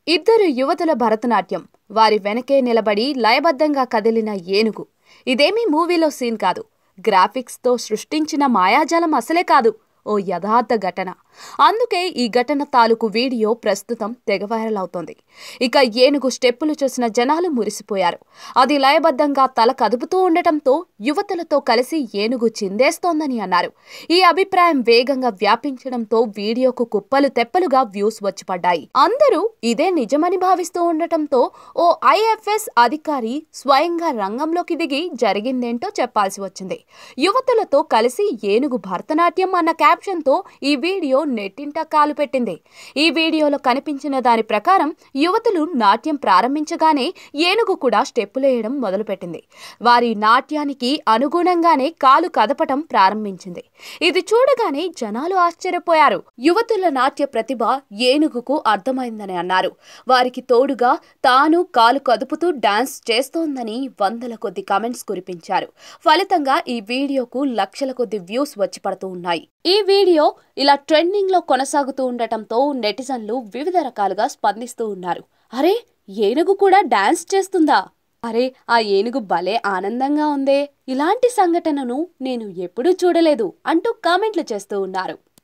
ఇద్దరు యువతుల భరతనాట్యం, వారి వెనకే నిలబడి లయబద్ధంగా కదిలిన ఏనుగు. ఇదేమీ మూవీలో సీన్ కాదు, గ్రాఫిక్స్తో సృష్టించిన మాయాజాలం అసలే కాదు, ఓ యథార్థ ఘటన. అందుకే ఈ ఘటన తాలూకు వీడియో ప్రస్తుతం తెగ వైరల్ అవుతోంది. ఇక ఏనుగు స్టెప్పులు చూసిన జనాలు మురిసిపోయారు. అది లయబద్ధంగా తల కదుపుతూ ఉండటంతో యువతులతో కలిసి ఏనుగు చిందేస్తోందని అన్నారు. ఈ అభిప్రాయం వేగంగా వ్యాపించడంతో వీడియోకు కుప్పలు తెప్పలుగా వ్యూస్ వచ్చి పడ్డాయి. అందరూ ఇదే నిజమని భావిస్తూ ఉండటంతో ఓ ఐఎఫ్ఎస్ అధికారి స్వయంగా రంగంలోకి దిగి జరిగిందేంటో చెప్పాల్సి వచ్చింది. యువతులతో కలిసి ఏనుగు భరతనాట్యం అన్న క్యాప్షన్తో ఈ వీడియో నెట్టింట కాలు పెట్టింది. ఈ వీడియోలో కనిపించిన దాని ప్రకారం యువతులు నాట్యం ప్రారంభించగానే ఏనుగు కూడా స్టెప్పులేయడం మొదలుపెట్టింది. వారి నాట్యానికి అనుగుణంగానే కాలు కదపటం ప్రారంభించింది. ఇది చూడగానే జనాలు ఆశ్చర్యపోయారు. యువతుల నాట్య ప్రతిభ ఏనుగుకు అర్థమైందని అన్నారు. వారికి తోడుగా తాను కాలు కదుపుతూ డాన్స్ చేస్తోందని వందల కొద్ది కామెంట్స్ కురిపించారు. ఫలితంగా ఈ వీడియోకు లక్షల కొద్ది వ్యూస్ వచ్చి పడుతూ ఉన్నాయి. ఈ వీడియో ఇలా ట్రెండింగ్ లో కొనసాగుతూ ఉండటంతో నెటిజన్లు వివిధ రకాలుగా స్పందిస్తూ ఉన్నారు. అరే, ఏనుగు కూడా డాన్స్ చేస్తుందా? అరే, ఆ ఏనుగు భలే ఆనందంగా ఉందే, ఇలాంటి సంఘటనను నేను ఎప్పుడూ చూడలేదు అంటూ కామెంట్లు చేస్తూ ఉన్నారు.